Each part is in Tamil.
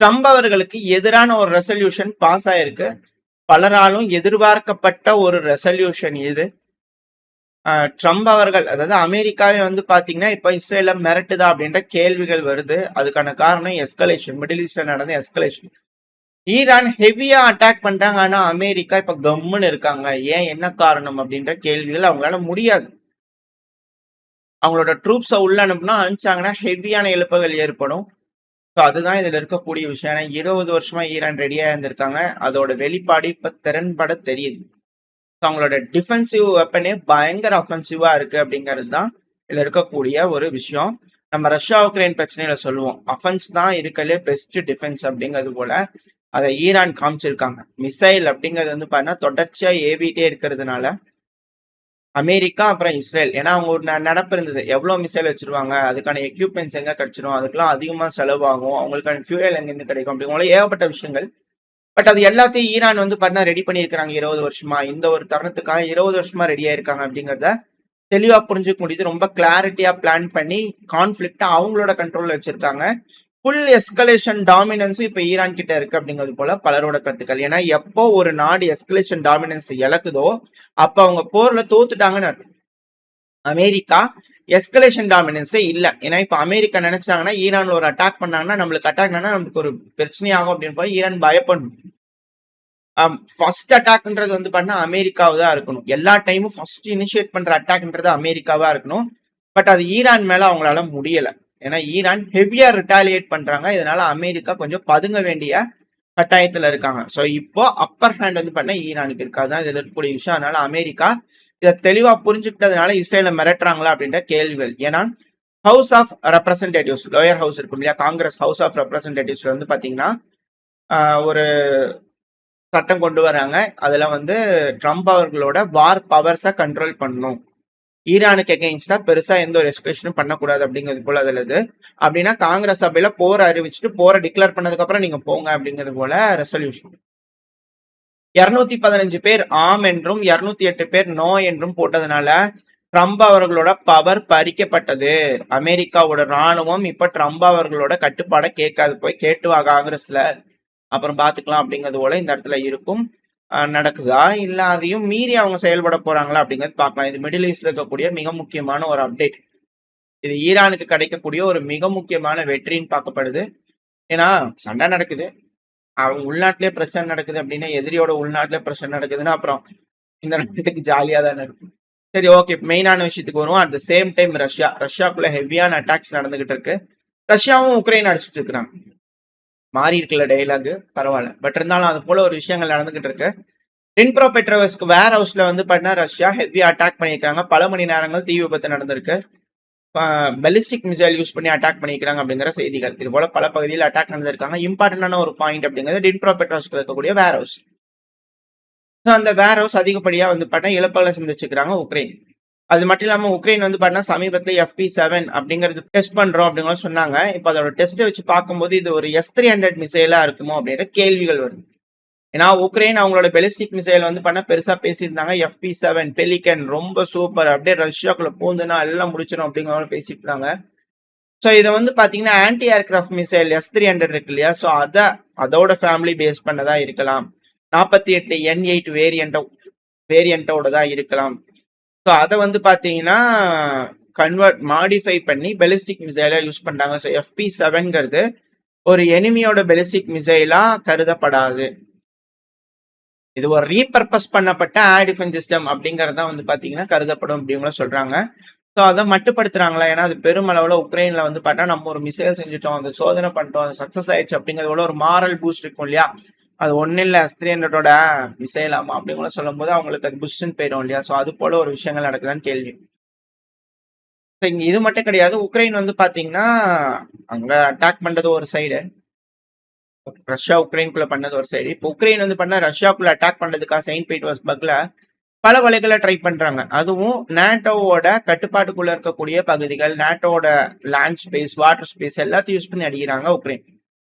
ட்ரம்ப் அவர்களுக்கு எதிரான ஒரு ரெசல்யூஷன் பாஸ் ஆயிருக்கு. பலராலும் எதிர்பார்க்கப்பட்ட ஒரு ரெசல்யூஷன் இது. ட்ரம்ப் அவர்கள், அதாவது அமெரிக்காவே வந்து பாத்தீங்கன்னா இப்ப இஸ்ரேல மிரட்டுதா அப்படின்ற கேள்விகள் வருது. அதுக்கான காரணம் எஸ்கலேஷன், மிடில் ஈஸ்ட்ல நடந்த எஸ்கலேஷன். ஈரான் ஹெவியா அட்டாக் பண்றாங்க, ஆனா அமெரிக்கா இப்ப கம்முன்னு இருக்காங்க. ஏன், என்ன காரணம் அப்படின்ற கேள்விகள் அவங்களால முடியாது. அவங்களோட ட்ரூப்ஸை உள்ள அனுப்பிச்சாங்கன்னா ஹெவியான இழப்புகள் ஏற்படும். ஸோ அதுதான் இதுல இருக்கக்கூடிய விஷயம். ஏன்னா 20 வருஷமா ஈரான் ரெடியா இருந்திருக்காங்க. அதோட வெளிப்பாடு இப்ப திறன்பட தெரியுது. ஸோ அவங்களோட டிஃபென்சிவ் வெப்பனே பயங்கர அஃபென்சிவா இருக்கு அப்படிங்கிறது தான் இதுல இருக்கக்கூடிய ஒரு விஷயம். நம்ம ரஷ்யா உக்ரைன் பிரச்சனையில சொல்லுவோம், அஃபென்ஸ் தான் இருக்கலே பெஸ்ட் டிஃபென்ஸ் அப்படிங்கிறது போல அதை ஈரான் காமிச்சிருக்காங்க. மிசைல் அப்படிங்கிறது வந்து பார்த்தீங்கன்னா தொடர்ச்சியா ஏவிட்டே இருக்கிறதுனால அமெரிக்கா அப்புறம் இஸ்ரேல், ஏன்னா அவங்க ஒரு நடப்பு இருந்தது, எவ்வளவு மிசைல் வச்சிருவாங்க, அதுக்கான எக்யூப்மெண்ட்ஸ் எங்க கிடைச்சிடும், அதுக்கெல்லாம் அதிகமா செலவாகும், அவங்களுக்கான ஃபியூயல் எங்கிருந்து கிடைக்கும் அப்படிங்கிற ஏகப்பட்ட விஷயங்கள். பட் அது எல்லாத்தையும் ஈரான் வந்து பார்த்தீங்கன்னா ரெடி பண்ணியிருக்காங்க 20 வருஷமா. இந்த ஒரு தருணத்துக்காக 20 வருஷமா ரெடியா இருக்காங்க அப்படிங்கிறத தெளிவா புரிஞ்சுக்க முடியுது. ரொம்ப கிளாரிட்டியா பிளான் பண்ணி கான்ஃபிளிக்டா அவங்களோட கண்ட்ரோல்ல வச்சிருக்காங்க. ஃபுல் எஸ்கலேஷன் டாமினன்ஸ் இப்ப ஈரான் கிட்ட இருக்கு அப்படிங்கிறது போல பலரோட கருத்துக்கள். ஏன்னா எப்போ ஒரு நாடு எஸ்கலேஷன் டாமினன்ஸ் இழக்குதோ அப்ப அவங்க போர்ல தோத்துட்டாங்கன்னு அர்த்தம். அமெரிக்கா எஸ்கலேஷன் டாமினன்ஸே இல்ல. ஏன்னா இப்ப அமெரிக்கா நினைச்சாங்கன்னா ஈரான்ல ஒரு அட்டாக் பண்ணாங்கன்னா நம்மளுக்கு அட்டாக் நமக்கு ஒரு பிரச்சனையாகும் அப்படின்னு போல ஈரான் பயப்படணும். ஃபர்ஸ்ட் அட்டாக்ன்றது வந்து பண்ணா அமெரிக்காவை தான் இருக்கணும். எல்லா டைமும் ஃபர்ஸ்ட் இனிஷியேட் பண்ற அட்டாக்ன்றது அமெரிக்காவா இருக்கணும். பட் அது ஈரான் மேல அவங்களால முடியல. ஏன்னா ஈரான் ஹெவியா ரிட்டாலியேட் பண்றாங்க. இதனால அமெரிக்கா கொஞ்சம் பதுங்க வேண்டிய கட்டாயத்துல இருக்காங்க. ஸோ இப்போ அப்பர் ஹேண்ட் வந்து பண்ண ஈரானுக்கு இருக்காதுதான் இதுல இருக்கக்கூடிய விஷயம். அதனால அமெரிக்கா இதை தெளிவா புரிஞ்சுக்கிட்டதுனால இஸ்ரேல மிரட்டுறாங்களா அப்படின்ற கேள்விகள். ஏன்னா house of representatives, lower house இருக்கும் இல்லையா, காங்கிரஸ் ஹவுஸ் ஆஃப் ரெப்ரசன்டேட்டிவ்ஸ்ல வந்து பாத்தீங்கன்னா ஒரு சட்டம் கொண்டு வராங்க. அதுல வந்து ட்ரம்ப் அவர்களோட வார் பவர்ஸை கண்ட்ரோல் பண்ணணும், ஈரானுக்கு எகெயின்ஸ்டா பெருசா எந்த ஒரு எஸ்கலேஷனும் பண்ணக்கூடாது அப்படிங்கிறது போல அதுல இது. அப்படின்னா காங்கிரஸ் சபையில போரை அறிவிச்சுட்டு போரை டிக்ளேர் பண்ணதுக்கு அப்புறம் நீங்க போங்க அப்படிங்கிறது போல ரெசல்யூஷன். 215 பேர் ஆம் என்றும் 208 பேர் நோ என்றும் போட்டதுனால ட்ரம்ப் அவர்களோட பவர் பறிக்கப்பட்டது. அமெரிக்காவோட ராணுவம் இப்ப ட்ரம்ப் அவர்களோட கட்டுப்பாடை கேட்காது, போய் கேட்டு காங்கிரஸ்ல அப்புறம் பாத்துக்கலாம் அப்படிங்கிறது போல இந்த இடத்துல இருக்கும். நடக்குதா இல்ல அதையும் மீறி அவங்க செயல்பட போறாங்களா அப்படிங்கிறது பார்க்கலாம். இது மிடில் ஈஸ்ட்ல இருக்கக்கூடிய மிக முக்கியமான ஒரு அப்டேட். இது ஈரானுக்கு கிடைக்கக்கூடிய ஒரு மிக முக்கியமான வெற்றின்னு பார்க்கப்படுது. ஏன்னா சண்டை நடக்குது, அவங்க உள்நாட்டிலே பிரச்சனை நடக்குது அப்படின்னா, எதிரியோட உள்நாட்டிலே பிரச்சனை நடக்குதுன்னா அப்புறம் இந்த நாட்டுக்கு ஜாலியா தானே இருக்கும். சரி, ஓகே, மெயினான விஷயத்துக்கு வருவோம். அட் த சேம் டைம் ரஷ்யாக்குள்ள ஹெவியான அட்டாக்ஸ் நடந்துகிட்டு இருக்கு. ரஷ்யாவும் உக்ரைன் அடிச்சுட்டு இருக்கிறாங்க. மாறி இருக்குல்ல டைலாக், பரவாயில்ல. பட் இருந்தாலும் அது போல ஒரு விஷயங்கள் நடந்துகிட்டு இருக்கு. டின்ப்ரோ பெட்ரோவஸ்க்கு வேர் ஹவுஸ்ல வந்து பார்த்தீங்கன்னா ரஷ்யா ஹெவியா அட்டாக் பண்ணியிருக்காங்க. பல மணி நேரங்கள் தீ விபத்து நடந்திருக்கு. பெலிஸ்டிக் மிசைல் யூஸ் பண்ணி அட்டாக் பண்ணிக்கிறாங்க அப்படிங்கிற செய்திகள். இது போல பல பகுதியில் அட்டாக் நடந்திருக்காங்க. இம்பார்ட்டன்டான ஒரு பாயிண்ட் அப்படிங்கிறது டின்ப்ரோ பெட்ரோவஸ்க்கு இருக்கக்கூடிய வேர் ஹவுஸ். அந்த வேர் ஹவுஸ் அதிகப்படியா வந்து பார்த்தீங்கன்னா இழப்புகளை சந்திச்சுக்கிறாங்க உக்ரைன். அது மட்டும் இல்லாம உக்ரைன் வந்து பார்த்தீங்கன்னா சமீபத்தில் FP7 அப்படிங்கிறது டெஸ்ட் பண்றோம் அப்படிங்கிற சொன்னாங்க. இப்போ அதோட டெஸ்ட்டை வச்சு பார்க்கும்போது இது ஒரு S-300 மிசைலா இருக்குமோ அப்படின்ற கேள்விகள் வருது. ஏன்னா உக்ரைன் அவங்களோட பெலிஸ்டிக் மிசைல் வந்து பண்ண பெருசா பேசியிருந்தாங்க. FP7 பெலிகன் ரொம்ப சூப்பர், அப்படியே ரஷ்யாக்குள்ள பூந்துனா எல்லாம் முடிச்சிடும் அப்படிங்கிற மாதிரி பேசிட்டு இருந்தாங்க. ஸோ இதை வந்து பாத்தீங்கன்னா ஆன்டி ஏர்கிராஃப்ட் மிசைல் S-300 இருக்கு இல்லையா, ஸோ அதோட ஃபேமிலி பேஸ் பண்ணதா இருக்கலாம். 48 N8 வேரியண்டோட தான் இருக்கலாம். ஸோ அதை வந்து பாத்தீங்கன்னா மாடிஃபை பண்ணி பெலிஸ்டிக் மிசைலா யூஸ் பண்றாங்க. ஸோ FP7ங்கிறது ஒரு எனிமியோட பெலிஸ்டிக் மிசைலா கருதப்படாது. இது ஒரு ரீபர்பஸ் பண்ணப்பட்ட ஏர் டிஃபென்ஸ் சிஸ்டம் அப்படிங்கறத வந்து பாத்தீங்கன்னா கருதப்படும் அப்படிங்கிற சொல்றாங்க. ஸோ அதை மட்டுப்படுத்துறாங்களா, ஏன்னா அது பெருமளவுல உக்ரைன்ல வந்து பார்த்தா நம்ம ஒரு மிசைல் செஞ்சுட்டோம், அந்த சோதனை பண்ணிட்டோம், அது சக்சஸ் ஆயிடுச்சு அப்படிங்கிறதோட ஒரு மாரல் பூஸ்ட் இருக்கும் இல்லையா, அது ஒன்னும் இல்லை S-300 மிசைல் ஆமா அப்படிங்கிற சொல்லும் போது அவங்களுக்கு அது புஷ்ன்னு போயிடும் இல்லையா. ஸோ அது போல ஒரு விஷயங்கள் நடக்குதான்னு கேள்வி. இங்க இது மட்டும் கிடையாது, உக்ரைன் வந்து பாத்தீங்கன்னா அங்க அட்டாக் பண்றது ஒரு சைடு, ரஷ்யா உக்ரைனுக்குள்ள பண்ணது ஒரு சைடு. இப்போ உக்ரைன் வந்து பண்ண ரஷ்யாக்குள்ள அட்டாக் பண்றதுக்காக செயின்ட் பீட்டர்ஸ்பர்க்ல பல வழிகளை ட்ரை பண்றாங்க. அதுவும் நேட்டோவோட கட்டுப்பாட்டுக்குள்ள இருக்கக்கூடிய பகுதிகள், நேட்டோட லேண்ட் ஸ்பேஸ், வாட்டர் ஸ்பேஸ் எல்லாத்தையும் யூஸ் பண்ணி அடிக்கிறாங்க உக்ரைன்.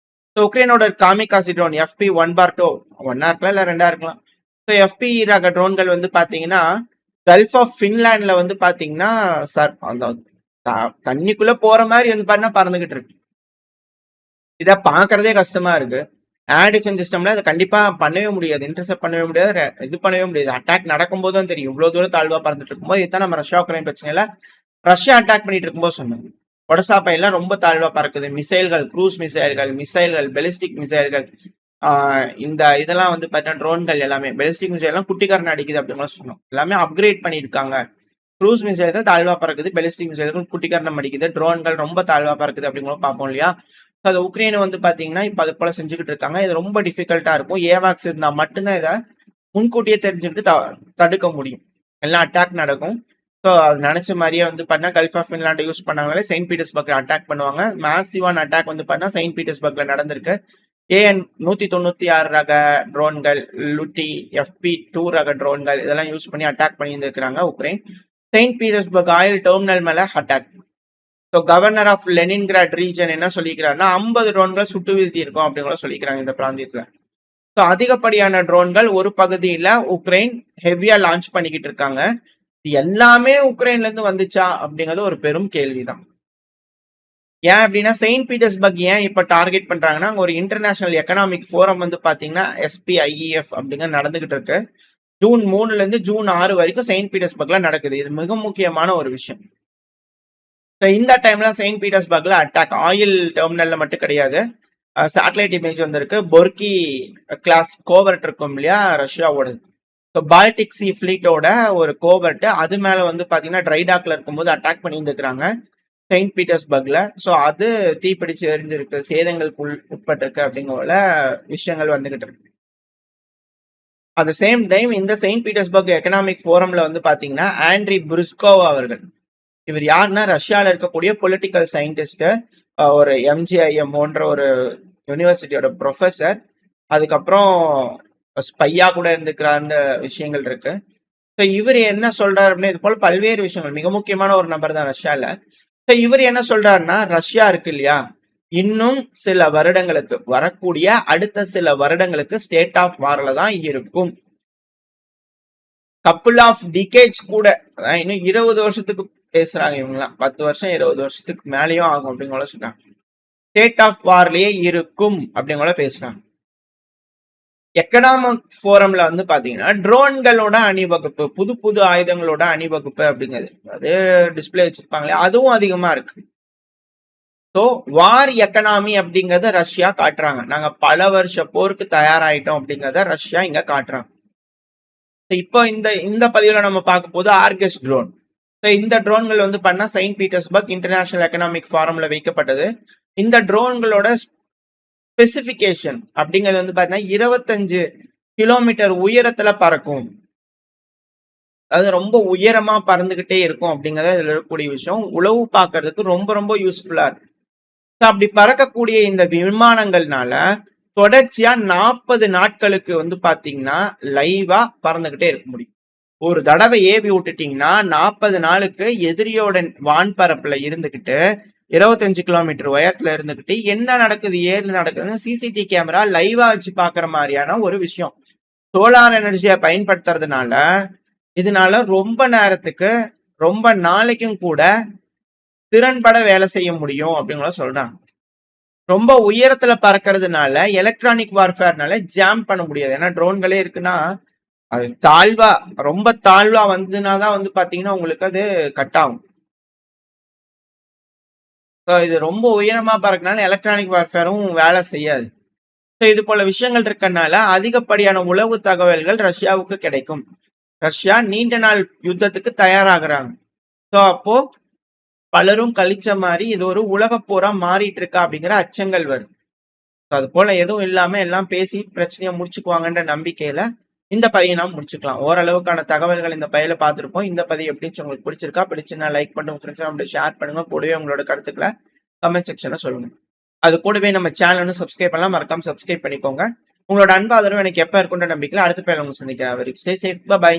ஸோ உக்ரைனோட காமிகாசி ட்ரோன் FP1/2 ஒன்னா இருக்கலாம் இல்ல 2 இருக்கலாம். ஸோ FP ரக ட்ரோன்கள் வந்து பாத்தீங்கன்னா கல்ஃப் ஆஃப் ஃபின்லாண்ட்ல வந்து பாத்தீங்கன்னா அந்த தண்ணிக்குள்ள போற மாதிரி வந்து பாத்தீங்கன்னா பறந்துகிட்டு இருக்கு. இத பார்க்கறதே கஷ்டமா இருக்கு. ஏர் டிஃபென்ஸ் சிஸ்டம்ல அத கண்டிப்பா பண்ணவே முடியாது. இன்டர்செப்ட் பண்ணவே முடியாது. இது பண்ணவே முடியாது. அட்டாக் நடக்கும்போது தான் தெரியும். இவ்ளோ தூரம் தாழ்வா பறந்துட்டு இருக்கும்போது இதுதான் நம்ம ரஷ்யா உக்ரைன் பிரச்சனையில ரஷ்யா அட்டாக் பண்ணிட்டு இருக்கும்போது சொன்னோம். ஒடசா பையன்லாம் ரொம்ப தாழ்வா பறக்குது. மிசைல்கள், க்ரூஸ் மிசைல்கள், பெலிஸ்டிக் மிசைல்கள், இந்த இதெல்லாம் வந்து பார்த்தீங்கன்னா ட்ரோன்கள் எல்லாமே பெலிஸ்டிக் மிசைல்லாம் குட்டிக்காரன் அடிக்குது அப்படின்னு சொன்னோம். எல்லாமே அப்கிரேட் பண்ணியிருக்காங்க. க்ரூஸ் மிசைல்கள் தாழ்வா பறக்குது, பெலிஸ்டிக் மிசைல்கள் குட்டிக்காரனம் அடிக்குது, ட்ரோன்கள் ரொம்ப தாழ்வா பறக்குது அப்படிங்கிறத பார்ப்போம் இல்லையா? அது உக்ரைன் வந்து பாத்தீங்கன்னா இப்ப அது போல செஞ்சுக்கிட்டு இருக்காங்க. இது ரொம்ப டிஃபிகல்ட்டா இருக்கும். ஏவாக்ஸ் இருந்தா மட்டும்தான் இதை முன்கூட்டியே தெரிஞ்சுக்கிட்டு தடுக்க முடியும். எல்லாம் அட்டாக் நடக்கும். ஸோ அது நினைச்ச மாதிரியே வந்து பண்ணா கல்ஃப் ஆஃப் ஃபின்லாண்டை யூஸ் பண்ணாங்களே செயின்ட் பீட்டர்ஸ்பர்க்ல அட்டாக் பண்ணுவாங்க. மேசிவான அட்டாக் வந்து பண்ணா செயின்ட் பீட்டர்ஸ்பர்க்ல நடந்திருக்கு. ஏஎன் 196 ரக ட்ரோன்கள், லுட்டி, FP2 ரக ட்ரோன்கள் இதெல்லாம் யூஸ் பண்ணி அட்டாக் பண்ணி இருந்திருக்கிறாங்க Ukraine. Saint Petersburg oil terminal மேல attack. So governor of Leningrad region என்ன சொல்லிக்கிறாருன்னா 50 ட்ரோன்கள் சுட்டு வீழ்த்தி இருக்கும் அப்படிங்கிற சொல்லிக்கிறாங்க இந்த பிராந்தியத்துல. ஸோ அதிகப்படியான ட்ரோன்கள் ஒரு பகுதியில உக்ரைன் ஹெவியா லான்ச் பண்ணிக்கிட்டு இருக்காங்க. இது எல்லாமே உக்ரைன்ல இருந்து வந்துச்சா அப்படிங்கிறது ஒரு பெரும் கேள்விதான். ஏன் அப்படின்னா செயின்ட் பீட்டர்ஸ்பர்க் ஏன் இப்ப டார்கெட் பண்றாங்கன்னா அங்க ஒரு இன்டர்நேஷனல் எக்கனாமிக் ஃபோரம் வந்து பாத்தீங்கன்னா SPIEF அப்படிங்கிற நடந்துகிட்டு இருக்கு. ஜூன் 3ல இருந்து ஜூன் 6 வரைக்கும் செயின்ட் பீட்டர்ஸ்பர்க்ல நடக்குது. இது மிக முக்கியமான ஒரு விஷயம். இந்த டைம்ல செயின்ட் பீட்டர்ஸ்பர்க்ல அட்டாக் ஆயில் டெர்மினல்ல மட்டும் கிடையாது. சேட்டலைட் இமேஜ் வந்திருக்கு. பொர்கி கிளாஸ் கோவர்ட் இருக்கும் இல்லையா ரஷ்யாவோட. ஸோ பால்டிக் சி ஃபிளீட்டோட ஒரு கோவர்ட் அது மேல வந்து பாத்தீங்கன்னா ட்ரைடாக்ல இருக்கும்போது அட்டாக் பண்ணி இருந்துக்கிறாங்க செயின்ட் பீட்டர்ஸ்பர்க்ல. ஸோ அது தீப்பிடிச்சு எரிஞ்சிருக்கு, சேதங்களுக்கு உட்பட்டிருக்கு அப்படிங்கிற விஷயங்கள் வந்துகிட்டு இருக்கு. அட் சேம் டைம் இந்த செயின்ட் பீட்டர்ஸ்பர்க் எக்கனாமிக் ஃபோரம்ல வந்து பாத்தீங்கன்னா ஆண்ட்ரி புருஸ்கோவ் அவர்கள், இவர் யாருன்னா ரஷ்யால இருக்கக்கூடிய பொலிட்டிக்கல் சயின்டிஸ்ட், ஒரு MGIM போன்ற ஒரு யூனிவர்சிட்டியோட ப்ரொஃபஸர், அதுக்கப்புறம் ஸ்பையா கூட இருந்துக்கிறாருன்ற விஷயங்கள் இருக்கு. ஸோ இவர் என்ன சொல்றாரு அப்படின்னா இது போல பல்வேறு விஷயங்கள், மிக முக்கியமான ஒரு நபர் தான் ரஷ்யால. ஸோ இவர் என்ன சொல்றாருன்னா ரஷ்யா இருக்கு இல்லையா, இன்னும் சில வருடங்களுக்கு வரக்கூடிய அடுத்த சில வருடங்களுக்கு ஸ்டேட் ஆஃப் வார்ல தான் இருக்கும். கப்புள் ஆஃப் டிகேட்ஸ் கூட, இன்னும் 20 வருஷத்துக்கு பேசுறாங்க இவங்கலாம். 10 வருஷம் 20 வருஷத்துக்கு மேலேயும் ஆகும் அப்படிங்கிற சொல்றாங்க. ஸ்டேட் ஆஃப் வார்லயே இருக்கும் அப்படிங்கிற பேசுறாங்க. எக்கனாமிக் ஃபோரம்ல வந்து பாத்தீங்கன்னா ட்ரோன்களோட அணிவகுப்பு, புது புது ஆயுதங்களோட அணிவகுப்பு அப்படிங்கிறது அது டிஸ்பிளே வச்சிருப்பாங்களே அதுவும் அதிகமா இருக்கு. ஸோ வார் எக்கனாமி அப்படிங்கறத ரஷ்யா காட்டுறாங்க. நாங்க பல வருஷ போருக்கு தயாராயிட்டோம் அப்படிங்கறத ரஷ்யா இங்க காட்டுறாங்க. இப்போ இந்த பதிவுல நம்ம பார்க்க போது ஆர்கஸ் ட்ரோன். இந்த ட்ரோன்கள் வந்து பண்ணா செயின்ட் பீட்டர்ஸ்பர்க் இன்டர்நேஷனல் எக்கனாமிக் ஃபாரம்ல வைக்கப்பட்டது. இந்த ட்ரோன்களோட ஸ்பெசிபிகேஷன் அப்படிங்கிறது வந்து பாத்தீங்கன்னா 25 கிலோமீட்டர் உயரத்துல பறக்கும். அது ரொம்ப உயரமா பறந்துகிட்டே இருக்கும் அப்படிங்கறது இதுல இருக்கக்கூடிய விஷயம். உளவு பார்க்கறதுக்கு ரொம்ப ரொம்ப யூஸ்ஃபுல்லா இருக்கு. அப்படி பறக்கக்கூடிய இந்த விமானங்கள்னால தொடர்ச்சியா 40 நாட்களுக்கு வந்து பாத்தீங்கன்னா லைவா பறந்துகிட்டே இருக்க முடியும். ஒரு தடவை ஏவி விட்டுட்டீங்கன்னா 40 நாளுக்கு எதிரியோட வான்பரப்புல இருந்துகிட்டு 25 கிலோமீட்டர் உயரத்துல இருந்துகிட்டு என்ன நடக்குது ஏது நடக்குதுன்னு CCTV கேமரா லைவா வச்சு பாக்குற மாதிரியான ஒரு விஷயம். சோலார் எனர்ஜியை பயன்படுத்துறதுனால இதனால ரொம்ப நேரத்துக்கு ரொம்ப நாளைக்கும் கூட திறன்பட வேலை செய்ய முடியும் அப்படிங்கிற சொல்றாங்க. ரொம்ப உயரத்துல பறக்கிறதுனால எலக்ட்ரானிக் வார்ஃபேர்னால ஜாம் பண்ண முடியாது. ஏன்னா ட்ரோன்களே இருக்குன்னா அது தாழ்வா ரொம்ப தாழ்வா வந்துனாதான் வந்து பாத்தீங்கன்னா உங்களுக்கு அது கட் ஆகும். இது ரொம்ப உயரமா பறக்கனால எலக்ட்ரானிக் வார்ஃபேரும் வேலை செய்யாது. இது போல விஷயங்கள் இருக்கனால அதிகப்படியான உளவு தகவல்கள் ரஷ்யாவுக்கு கிடைக்கும். ரஷ்யா நீண்ட நாள் யுத்தத்துக்கு தயாராகிறாங்க. அப்போ பலரும் கழிச்ச மாதிரி இது ஒரு உலக போரா மாறிட்டு இருக்கா அப்படிங்கிற அச்சங்கள் வருது. அது போல எதுவும் இல்லாம எல்லாம் பேசி பிரச்சனையை முடிச்சுக்குவாங்கன்ற நம்பிக்கையில இந்த பதிவை நாம் முடிச்சுக்கலாம். ஓரளவுக்கான தகவல்கள் இந்த பதில பார்த்துருப்போம். இந்த பதிவு எப்படி உங்களுக்கு பிடிச்சிருக்கா, பிடிச்சுன்னா லைக் பண்ணுங்க, ஃப்ரெண்ட்ஸ் ஷேர் பண்ணுங்க, கூடவே உங்களோட கருத்துக்களை கமெண்ட் செக்ஷன்ல சொல்லுங்க. அது கூடவே நம்ம சேனலும் சப்ஸ்கிரைப் பண்ணலாம், மறக்காம சப்ஸ்கிரைப் பண்ணிக்கோங்க. உங்களோட அன்பு ஆதரவு எனக்கு எப்ப இருக்குன்ற நம்பிக்கையில அடுத்த பேர் உங்க சந்திக்கிறேன். Stay safe, by.